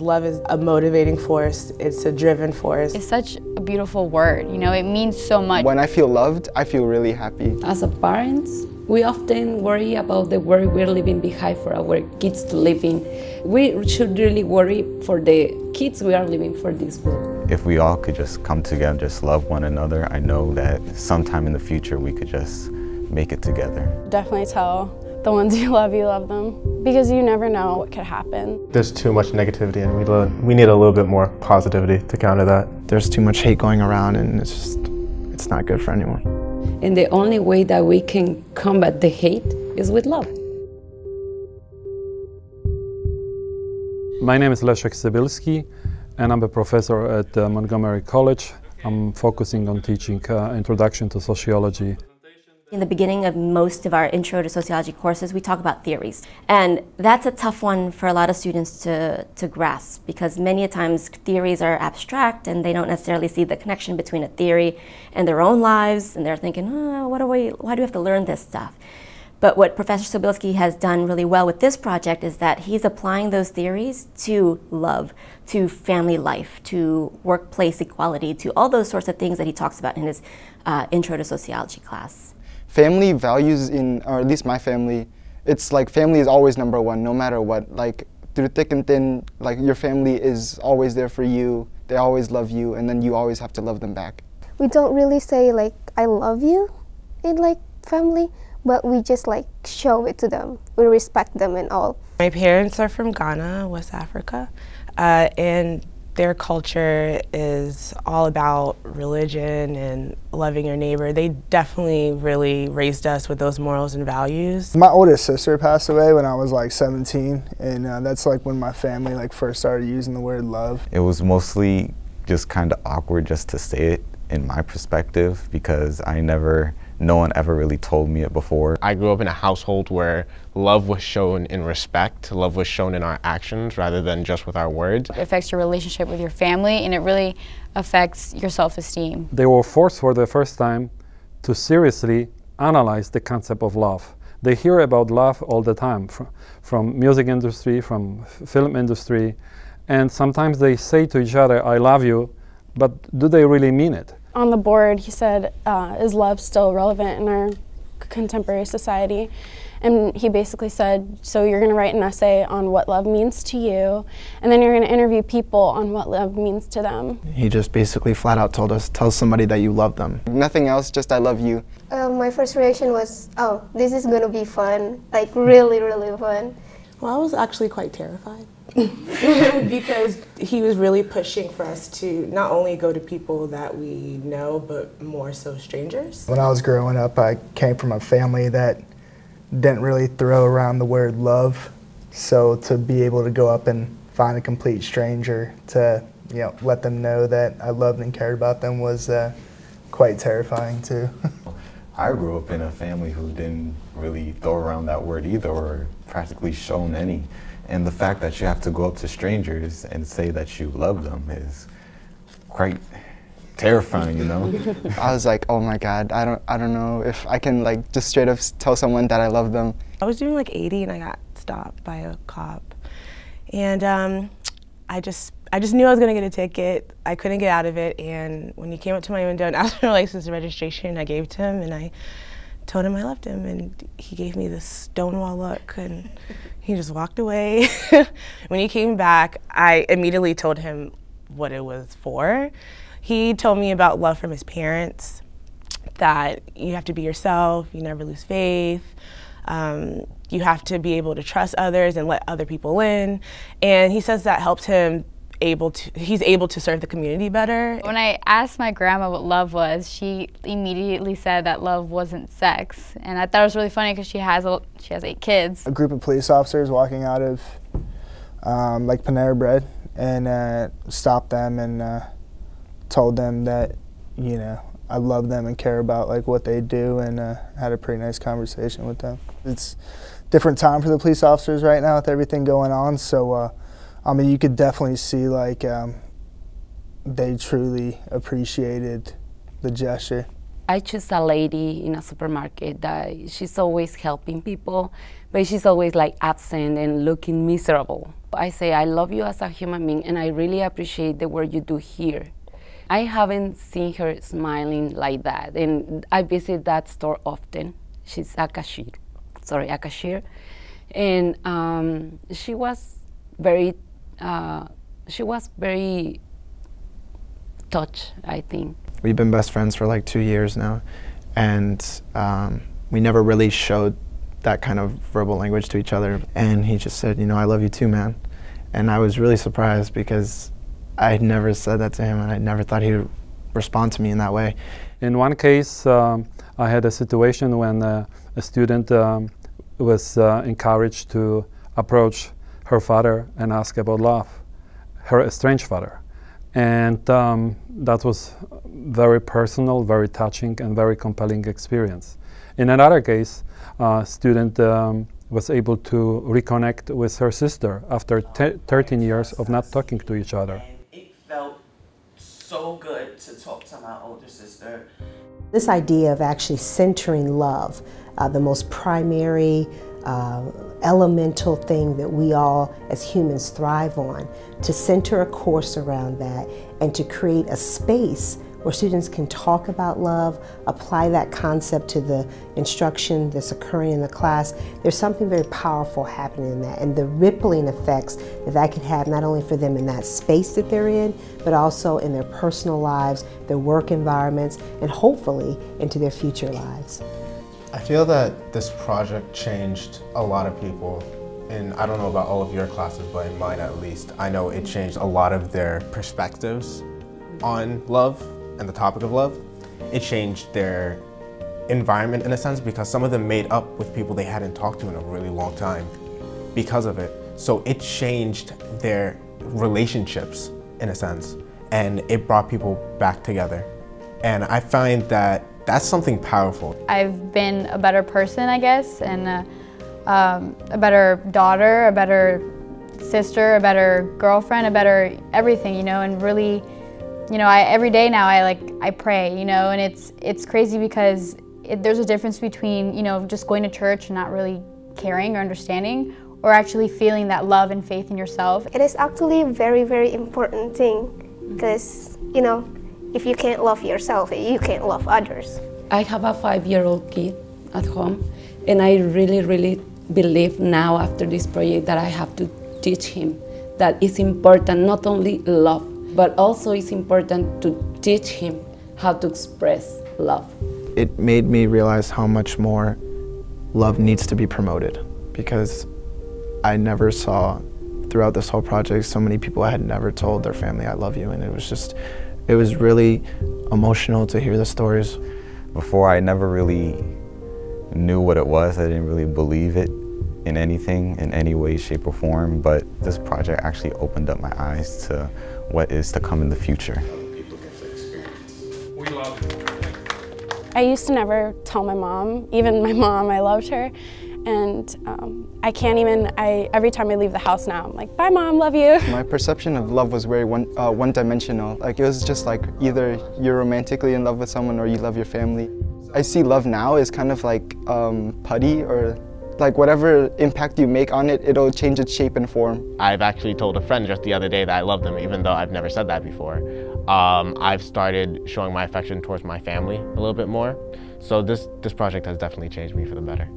Love is a motivating force, it's a driven force. It's such a beautiful word, you know, it means so much. When I feel loved, I feel really happy. As a parents, we often worry about the world we're leaving behind for our kids to live in. We should really worry for the kids we are living for this world. If we all could just come together and just love one another, I know that sometime in the future we could just make it together. Definitely tell the ones you love them, because you never know what could happen. There's too much negativity and we need a little bit more positivity to counter that. There's too much hate going around and it's not good for anyone. And the only way that we can combat the hate is with love. My name is Leszek Cybylski and I'm a professor at Montgomery College. I'm focusing on teaching Introduction to Sociology. In the beginning of most of our Intro to Sociology courses, we talk about theories. And that's a tough one for a lot of students to grasp, because many a times theories are abstract and they don't necessarily see the connection between a theory and their own lives, and they're thinking, oh, why do we have to learn this stuff? But what Professor Cybylski has done really well with this project is that he's applying those theories to love, to family life, to workplace equality, to all those sorts of things that he talks about in his Intro to Sociology class. Family values or at least my family, it's like family is always number one, no matter what. Like through thick and thin, like your family is always there for you, they always love you, and then you always have to love them back. We don't really say like, I love you in like family, but we just like show it to them. We respect them and all. My parents are from Ghana, West Africa, and their culture is all about religion and loving your neighbor. They definitely really raised us with those morals and values. My oldest sister passed away when I was like 17, and that's like when my family like first started using the word love. It was mostly just kind of awkward just to say it in my perspective, because no one ever really told me it before. I grew up in a household where love was shown in respect, love was shown in our actions rather than just with our words. It affects your relationship with your family, and it really affects your self-esteem. They were forced for the first time to seriously analyze the concept of love. They hear about love all the time from music industry, from film industry, and sometimes they say to each other, I love you, but do they really mean it? On the board, he said, is love still relevant in our contemporary society? And he basically said, so you're going to write an essay on what love means to you, and then you're going to interview people on what love means to them. He just basically flat out told us, tell somebody that you love them. Nothing else, just I love you. My first reaction was, oh, this is going to be fun, like really, really fun. Well, I was actually quite terrified. Because he was really pushing for us to not only go to people that we know, but more so strangers. When I was growing up, I came from a family that didn't really throw around the word love, so to be able to go up and find a complete stranger to let them know that I loved and cared about them was quite terrifying too. I grew up in a family who didn't really throw around that word either, or practically shown any. And the fact that you have to go up to strangers and say that you love them is quite terrifying, you know? I was like, oh my God, I don't know if I can like just straight up tell someone that I love them. I was doing like 80 and I got stopped by a cop. And I just knew I was gonna get a ticket. I couldn't get out of it, and when he came up to my window and asked for license and registration, I gave it to him and I told him I loved him, and he gave me this stonewall look and he just walked away. When he came back, I immediately told him what it was for. He told me about love from his parents, that you have to be yourself, you never lose faith, you have to be able to trust others and let other people in, and he says that helps him he's able to serve the community better. When I asked my grandma what love was, she immediately said that love wasn't sex, and I thought it was really funny because she has 8 kids. A group of police officers walking out of like Panera Bread and stopped them and told them that I love them and care about like what they do, and had a pretty nice conversation with them. It's a different time for the police officers right now with everything going on, so I mean, you could definitely see like they truly appreciated the gesture. I choose a lady in a supermarket that she's always helping people, but she's always like absent and looking miserable. I say, I love you as a human being, and I really appreciate the work you do here. I haven't seen her smiling like that, and I visit that store often. She's a cashier, and she was very touched, I think. We've been best friends for like 2 years now, and we never really showed that kind of verbal language to each other. And he just said, you know, I love you too, man. And I was really surprised because I had never said that to him, and I never thought he would respond to me in that way. In one case, I had a situation when a student was encouraged to approach her father and ask about love, her estranged father. And that was very personal, very touching, and very compelling experience. In another case, a student was able to reconnect with her sister after 13 years of not talking to each other. It felt so good to talk to my older sister. This idea of actually centering love, the most primary elemental thing that we all as humans thrive on, to center a course around that and to create a space where students can talk about love, apply that concept to the instruction that's occurring in the class. There's something very powerful happening in that, and the rippling effects that that could have not only for them in that space that they're in, but also in their personal lives, their work environments, and hopefully into their future lives. I feel that this project changed a lot of people, and I don't know about all of your classes, but in mine at least, I know it changed a lot of their perspectives on love and the topic of love. It changed their environment in a sense, because some of them made up with people they hadn't talked to in a really long time because of it. So it changed their relationships in a sense, and it brought people back together. And I find that that's something powerful. I've been a better person, I guess, and a better daughter, a better sister, a better girlfriend, a better everything, you know, and really, you know, every day now I pray, you know, and it's crazy because there's a difference between, you know, just going to church and not really caring or understanding, or actually feeling that love and faith in yourself. It is actually a very, very important thing because, you know, if you can't love yourself, you can't love others. I have a 5-year-old kid at home, and I really, really believe now after this project that I have to teach him that it's important not only love, but also it's important to teach him how to express love. It made me realize how much more love needs to be promoted, because I never saw throughout this whole project so many people I had never told their family I love you, and it was really emotional to hear the stories. Before, I never really knew what it was. I didn't really believe it in anything, in any way, shape, or form, but this project actually opened up my eyes to what is to come in the future. I used to never tell my mom, even my mom, I loved her. And I can't even, every time I leave the house now, I'm like, bye Mom, love you. My perception of love was very one-dimensional. Like, it was just like either you're romantically in love with someone or you love your family. I see love now as kind of like putty, or like whatever impact you make on it, it'll change its shape and form. I've actually told a friend just the other day that I love them, even though I've never said that before. I've started showing my affection towards my family a little bit more. So this project has definitely changed me for the better.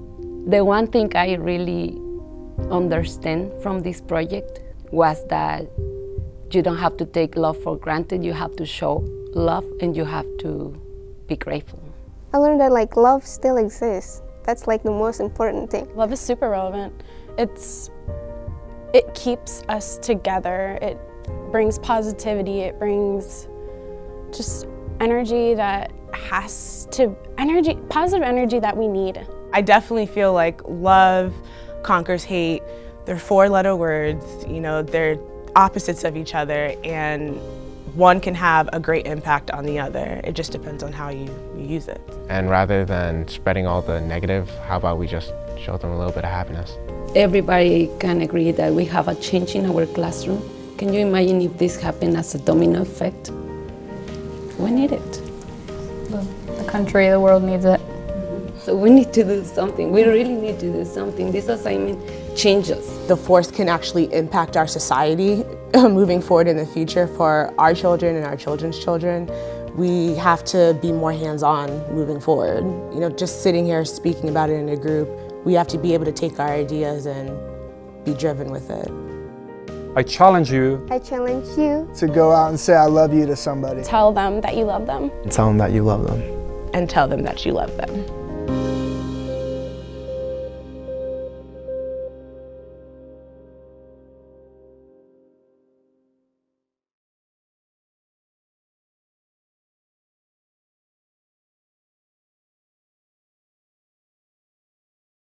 The one thing I really understand from this project was that you don't have to take love for granted. You have to show love, and you have to be grateful. I learned that like love still exists. That's like the most important thing. Love is super relevant. It keeps us together. It brings positivity. It brings just energy that positive energy that we need. I definitely feel like love conquers hate. They're 4-letter words, you know, they're opposites of each other, and one can have a great impact on the other. It just depends on how you use it. And rather than spreading all the negative, how about we just show them a little bit of happiness? Everybody can agree that we have a change in our classroom. Can you imagine if this happened as a domino effect? We need it. The country, the world needs it. So we need to do something. We really need to do something. This assignment change us. The force can actually impact our society moving forward in the future for our children and our children's children. We have to be more hands-on moving forward. You know, just sitting here speaking about it in a group, we have to be able to take our ideas and be driven with it. I challenge you. I challenge you to go out and say I love you to somebody. Tell them that you love them. Tell them that you love them. And tell them that you love them.